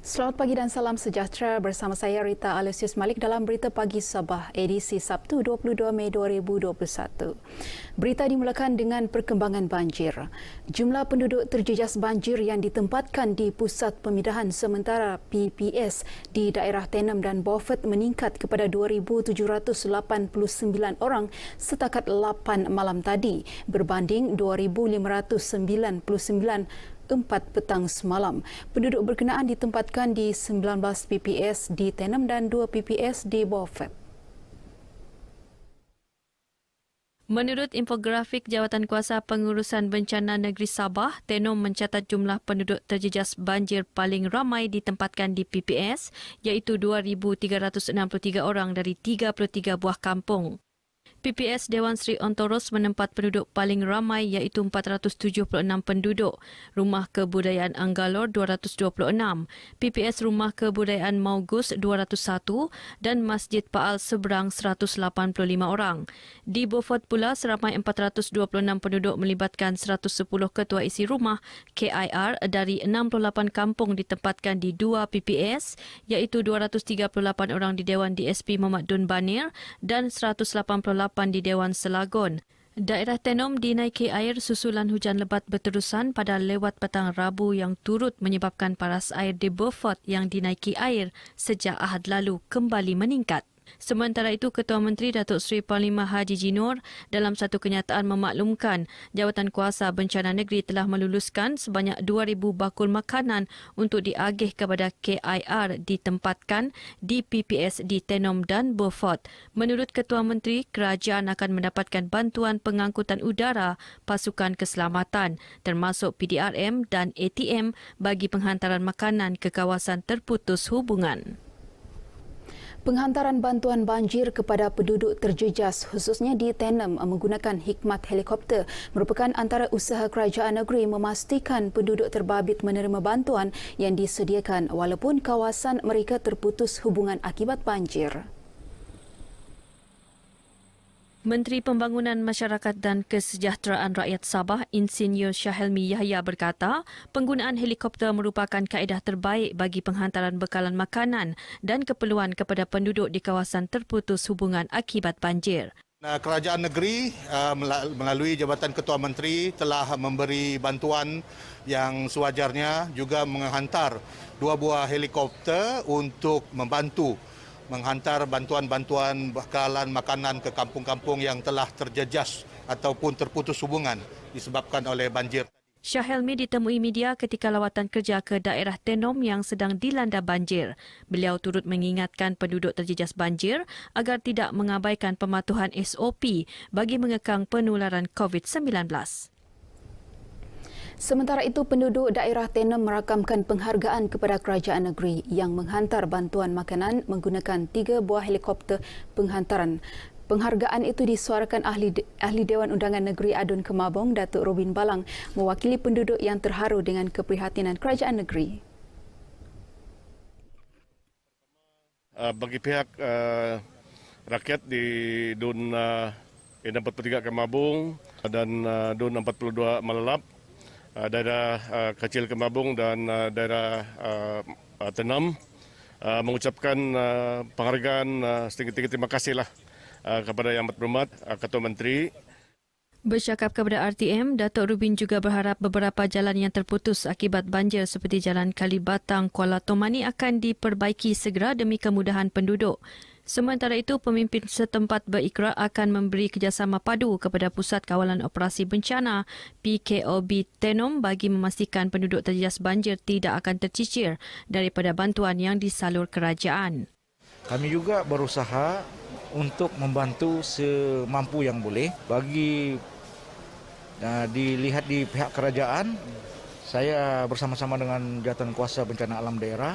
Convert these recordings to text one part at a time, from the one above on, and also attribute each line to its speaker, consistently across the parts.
Speaker 1: Selamat pagi dan salam sejahtera bersama saya Rita Alesius Malik dalam Berita Pagi Sabah edisi Sabtu 22 Mei 2021. Berita dimulakan dengan perkembangan banjir. Jumlah penduduk terjejas banjir yang ditempatkan di Pusat Pemindahan Sementara PPS di daerah Tenom dan Beaufort meningkat kepada 2,789 orang setakat 8 malam tadi berbanding 2,599 4 petang semalam. Penduduk berkenaan ditempatkan di 19 PPS di Tenom dan 2 PPS di Beaufort.
Speaker 2: Menurut infografik Jawatankuasa Pengurusan Bencana Negeri Sabah, Tenom mencatat jumlah penduduk terjejas banjir paling ramai ditempatkan di PPS iaitu 2,363 orang dari 33 buah kampung. PPS Dewan Seri Ontoros menempat penduduk paling ramai iaitu 476 penduduk, Rumah Kebudayaan Anggalor 226, PPS Rumah Kebudayaan Maugus 201 dan Masjid Paal Seberang 185 orang. Di Beaufort pula seramai 426 penduduk melibatkan 110 ketua isi rumah KIR dari 68 kampung ditempatkan di 2 PPS iaitu 238 orang di Dewan DSP Muhammad Dun Banir dan 188 di Dewan Selagon. Daerah Tenom dinaiki air susulan hujan lebat berterusan pada lewat petang Rabu yang turut menyebabkan paras air di Beaufort yang dinaiki air sejak Ahad lalu kembali meningkat. Sementara itu, Ketua Menteri Datuk Seri Panglima Haji Jinor dalam satu kenyataan memaklumkan Jawatankuasa Bencana Negeri telah meluluskan sebanyak 2,000 bakul makanan untuk diagih kepada KIR ditempatkan di PPS di Tenom dan Beaufort. Menurut Ketua Menteri, kerajaan akan mendapatkan bantuan pengangkutan udara pasukan keselamatan termasuk PDRM dan ATM bagi penghantaran makanan ke kawasan terputus hubungan.
Speaker 1: Penghantaran bantuan banjir kepada penduduk terjejas khususnya di Tenom menggunakan khidmat helikopter merupakan antara usaha kerajaan negeri memastikan penduduk terbabit menerima bantuan yang disediakan walaupun kawasan mereka terputus hubungan akibat banjir.
Speaker 2: Menteri Pembangunan Masyarakat dan Kesejahteraan Rakyat Sabah, Insinyur Syahelmi Yahya berkata, penggunaan helikopter merupakan kaedah terbaik bagi penghantaran bekalan makanan dan keperluan kepada penduduk di kawasan terputus hubungan akibat banjir.
Speaker 3: Kerajaan negeri melalui Jabatan Ketua Menteri telah memberi bantuan yang sewajarnya, juga menghantar 2 buah helikopter untuk membantu menghantar bantuan-bantuan bekalan makanan ke kampung-kampung yang telah terjejas ataupun terputus hubungan disebabkan oleh banjir.
Speaker 2: Syahelmi ditemui media ketika lawatan kerja ke daerah Tenom yang sedang dilanda banjir. Beliau turut mengingatkan penduduk terjejas banjir agar tidak mengabaikan pematuhan SOP bagi mengekang penularan COVID-19.
Speaker 1: Sementara itu, penduduk daerah Tenom merakamkan penghargaan kepada kerajaan negeri yang menghantar bantuan makanan menggunakan 3 buah helikopter penghantaran. Penghargaan itu disuarakan Ahli Dewan Undangan Negeri Adun Kemabong, Datuk Robin Balang, mewakili penduduk yang terharu dengan keprihatinan kerajaan negeri.
Speaker 4: Bagi pihak rakyat di DUN 43 Kemabong dan DUN 42 Malalap, daerah kecil Kemabong dan daerah Tenom, mengucapkan penghargaan setinggi-tinggi terima kasihlah kepada Yang Berhormat Ketua Menteri.
Speaker 2: Bercakap kepada RTM, Datuk Rubin juga berharap beberapa jalan yang terputus akibat banjir seperti Jalan Kalibatang, Kuala Tomani akan diperbaiki segera demi kemudahan penduduk. Sementara itu, pemimpin setempat berikrar akan memberi kerjasama padu kepada Pusat Kawalan Operasi Bencana PKOB Tenom bagi memastikan penduduk terjejas banjir tidak akan tercicir daripada bantuan yang disalur kerajaan.
Speaker 5: Kami juga berusaha untuk membantu semampu yang boleh. Bagi dilihat di pihak kerajaan, saya bersama-sama dengan Jawatankuasa Bencana Alam Daerah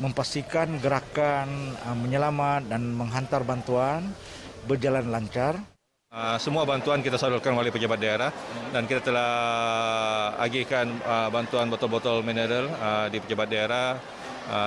Speaker 5: memastikan gerakan menyelamat dan menghantar bantuan berjalan lancar.
Speaker 6: Semua bantuan kita salurkan oleh pejabat daerah dan kita telah agihkan bantuan botol-botol mineral di pejabat daerah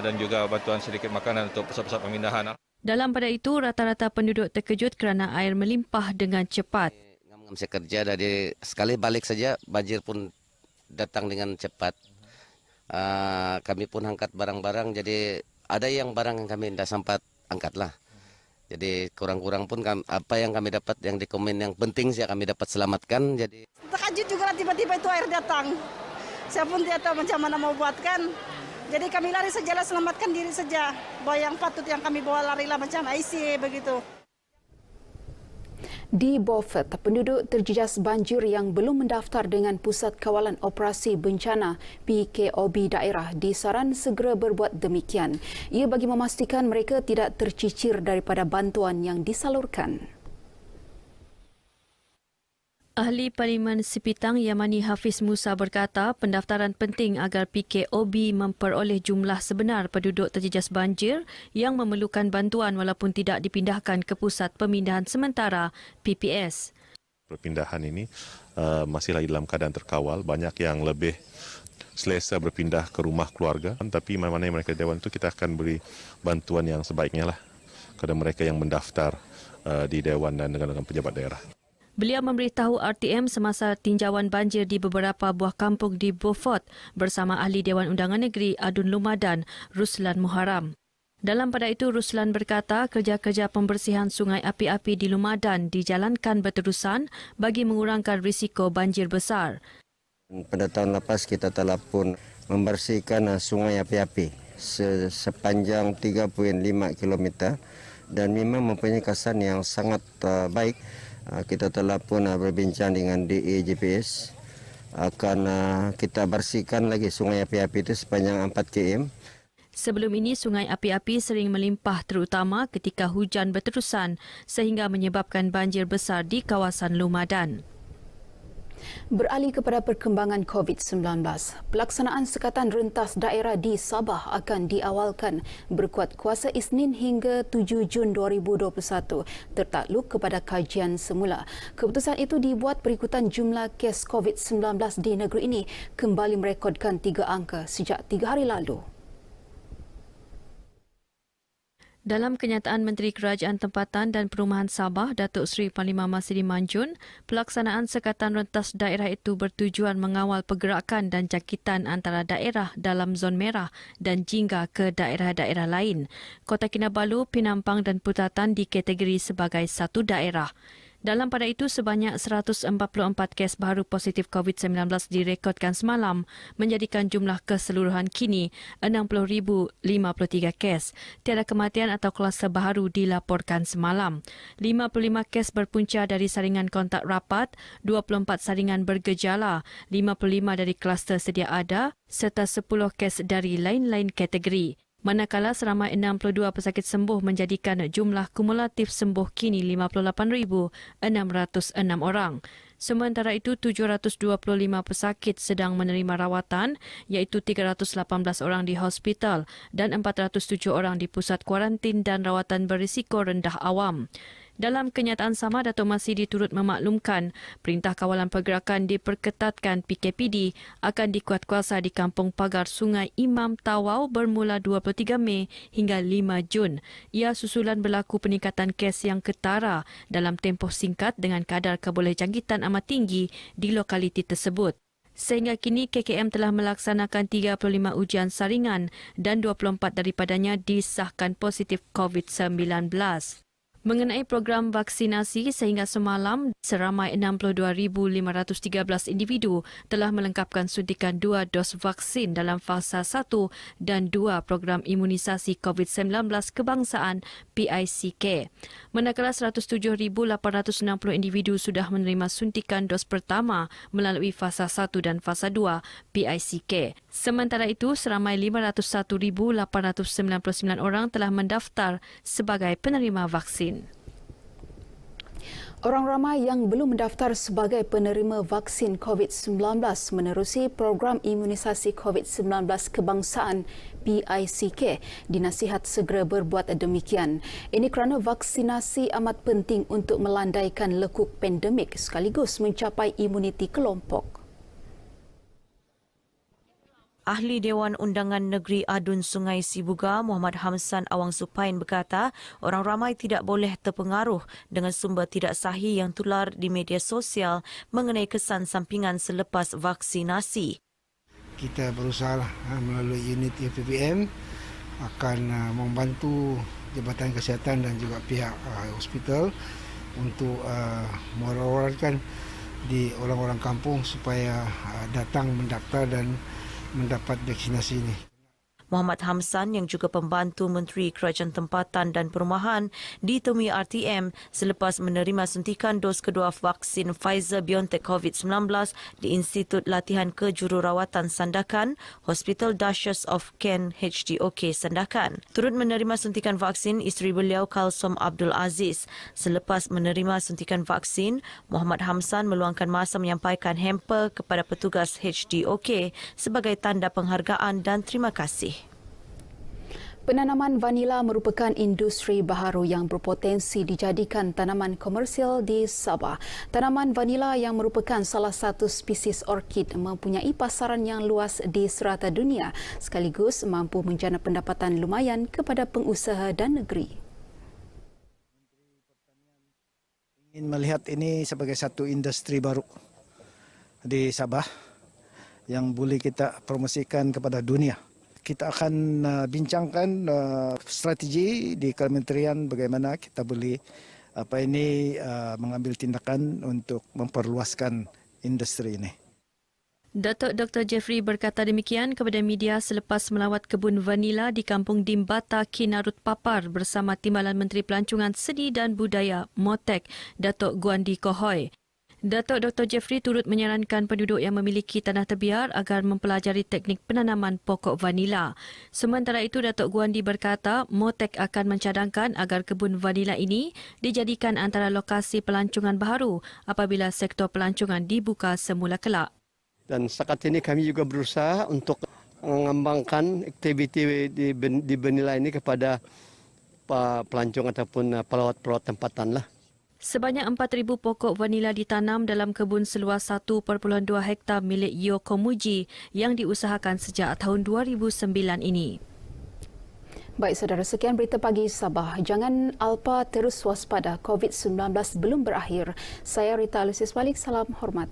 Speaker 6: dan juga bantuan sedikit makanan untuk pusat-pusat pemindahan.
Speaker 2: Dalam pada itu, rata-rata penduduk terkejut kerana air melimpah dengan cepat.
Speaker 7: Saya kerja dari sekali balik saja banjir pun datang dengan cepat. Kami pun angkat barang-barang, jadi ada yang barang yang kami tidak sempat angkat lah. Jadi kurang-kurang pun apa yang kami dapat yang di komen yang penting sih kami dapat selamatkan. Jadi
Speaker 8: terkejut juga tiba-tiba itu air datang. Saya pun tidak tahu macam mana mau buatkan. Jadi kami lari saja lah, selamatkan diri saja. Bahwa yang patut yang kami bawa larilah macam IC begitu.
Speaker 1: Di Beaufort, penduduk terjejas banjir yang belum mendaftar dengan Pusat Kawalan Operasi Bencana PKOB daerah disaran segera berbuat demikian. Ia bagi memastikan mereka tidak tercicir daripada bantuan yang disalurkan.
Speaker 2: Ahli Parlimen Sipitang Yamani Hafiz Musa berkata pendaftaran penting agar PKOB memperoleh jumlah sebenar penduduk terjejas banjir yang memerlukan bantuan walaupun tidak dipindahkan ke Pusat Pemindahan Sementara PPS.
Speaker 9: Perpindahan ini masih lagi dalam keadaan terkawal. Banyak yang lebih selesa berpindah ke rumah keluarga. Tapi mana-mana yang mereka dewan itu kita akan beri bantuan yang sebaiknya lah kepada mereka yang mendaftar di dewan dan dengan pejabat daerah.
Speaker 2: Beliau memberitahu RTM semasa tinjauan banjir di beberapa buah kampung di Beaufort bersama Ahli Dewan Undangan Negeri Adun Lumadan, Ruslan Muharam. Dalam pada itu, Ruslan berkata kerja-kerja pembersihan sungai api-api di Lumadan dijalankan berterusan bagi mengurangkan risiko banjir besar.
Speaker 10: Pada tahun lepas kita telah pun membersihkan sungai api-api sepanjang 3.5 km dan memang mempunyai kesan yang sangat baik. Kita telah pun berbincang dengan DAJPS akan kita bersihkan lagi sungai api-api itu sepanjang 4 km.
Speaker 2: Sebelum ini, sungai api-api sering melimpah terutama ketika hujan berterusan sehingga menyebabkan banjir besar di kawasan Lumadan.
Speaker 1: Beralih kepada perkembangan COVID-19, pelaksanaan sekatan rentas daerah di Sabah akan diawalkan berkuat kuasa Isnin hingga 7 Jun 2021 tertakluk kepada kajian semula. Keputusan itu dibuat berikutan jumlah kes COVID-19 di negeri ini kembali merekodkan 3 angka sejak 3 hari lalu.
Speaker 2: Dalam kenyataan Menteri Kerajaan Tempatan dan Perumahan Sabah, Datuk Seri Panglima Masidi Manjun, pelaksanaan sekatan rentas daerah itu bertujuan mengawal pergerakan dan jangkitan antara daerah dalam zon merah dan jingga ke daerah-daerah lain. Kota Kinabalu, Penampang dan Putatan dikategori sebagai satu daerah. Dalam pada itu, sebanyak 144 kes baru positif COVID-19 direkodkan semalam, menjadikan jumlah keseluruhan kini 60,053 kes. Tiada kematian atau kluster baru dilaporkan semalam. 55 kes berpunca dari saringan kontak rapat, 24 saringan bergejala, 55 dari kluster sedia ada serta 10 kes dari lain-lain kategori. Manakala seramai 62 pesakit sembuh menjadikan jumlah kumulatif sembuh kini 58,606 orang. Sementara itu, 725 pesakit sedang menerima rawatan iaitu 318 orang di hospital dan 407 orang di pusat kuarantin dan rawatan berisiko rendah awam. Dalam kenyataan sama, Datuk Masidi turut memaklumkan Perintah Kawalan Pergerakan diperketatkan PKPD akan dikuatkuasa di Kampung Pagar Sungai Imam Tawau bermula 23 Mei hingga 5 Jun. Ia susulan berlaku peningkatan kes yang ketara dalam tempoh singkat dengan kadar kebolehjangkitan amat tinggi di lokaliti tersebut. Sehingga kini KKM telah melaksanakan 35 ujian saringan dan 24 daripadanya disahkan positif COVID-19. Mengenai program vaksinasi, sehingga semalam seramai 62,513 individu telah melengkapkan suntikan 2 dos vaksin dalam fasa 1 dan 2 program imunisasi COVID-19 kebangsaan PICK. Manakala 107,860 individu sudah menerima suntikan dos pertama melalui fasa 1 dan fasa 2 PICK. Sementara itu, seramai 501,899 orang telah mendaftar sebagai penerima vaksin.
Speaker 1: Orang ramai yang belum mendaftar sebagai penerima vaksin COVID-19 menerusi program imunisasi COVID-19 kebangsaan PICK dinasihat segera berbuat demikian. Ini kerana vaksinasi amat penting untuk melandaikan lekuk pandemik sekaligus mencapai imuniti kelompok.
Speaker 11: Ahli Dewan Undangan Negeri Adun Sungai Sibuga, Muhammad Hamsan Awang Supain berkata, orang ramai tidak boleh terpengaruh dengan sumber tidak sahih yang tular di media sosial mengenai kesan sampingan selepas vaksinasi.
Speaker 12: kita berusaha melalui unit PPM akan membantu Jabatan Kesihatan dan juga pihak hospital untuk merawatkan di orang-orang kampung supaya datang mendaftar dan mendapat vaksinasi ini.
Speaker 11: Muhammad Hamsan yang juga pembantu Menteri Kerajaan Tempatan dan Perumahan ditemui RTM selepas menerima suntikan dos kedua vaksin Pfizer-BioNTech COVID-19 di Institut Latihan Kejururawatan Sandakan, Hospital Duchess of Kent HDOK Sandakan. Turut menerima suntikan vaksin isteri beliau Kalsom Abdul Aziz. Selepas menerima suntikan vaksin, Muhammad Hamsan meluangkan masa menyampaikan hamper kepada petugas HDOK sebagai tanda penghargaan dan terima kasih.
Speaker 1: Penanaman vanila merupakan industri baharu yang berpotensi dijadikan tanaman komersial di Sabah. Tanaman vanila yang merupakan salah satu spesies orkid mempunyai pasaran yang luas di serata dunia sekaligus mampu menjana pendapatan lumayan kepada pengusaha dan negeri.
Speaker 13: Ingin melihat ini sebagai satu industri baru di Sabah yang boleh kita promosikan kepada dunia. Kita akan bincangkan strategi di kementerian bagaimana kita boleh mengambil tindakan untuk memperluaskan industri ini.
Speaker 2: Datuk Dr. Jeffrey berkata demikian kepada media selepas melawat kebun vanila di Kampung Dimbata, Kinarut Papar bersama Timbalan Menteri Pelancongan Seni dan Budaya Motek, Datuk Guandi Kohoy. Datuk Dr. Jeffrey turut menyarankan penduduk yang memiliki tanah terbiar agar mempelajari teknik penanaman pokok vanila. Sementara itu, Datuk Guandi berkata Motek akan mencadangkan agar kebun vanila ini dijadikan antara lokasi pelancongan baharu apabila sektor pelancongan dibuka semula kelak.
Speaker 14: Dan setakat ini kami juga berusaha untuk mengembangkan aktiviti di vanila ini kepada pelancong ataupun pelawat-pelawat tempatan lah.
Speaker 2: Sebanyak 4,000 pokok vanila ditanam dalam kebun seluas 1.2 hektar milik Yo Komuji yang diusahakan sejak tahun 2009 ini.
Speaker 1: Baik saudara, sekian berita pagi Sabah. Jangan alpa terus waspada, COVID-19 belum berakhir. Saya Rita Alusis Malik, salam hormat.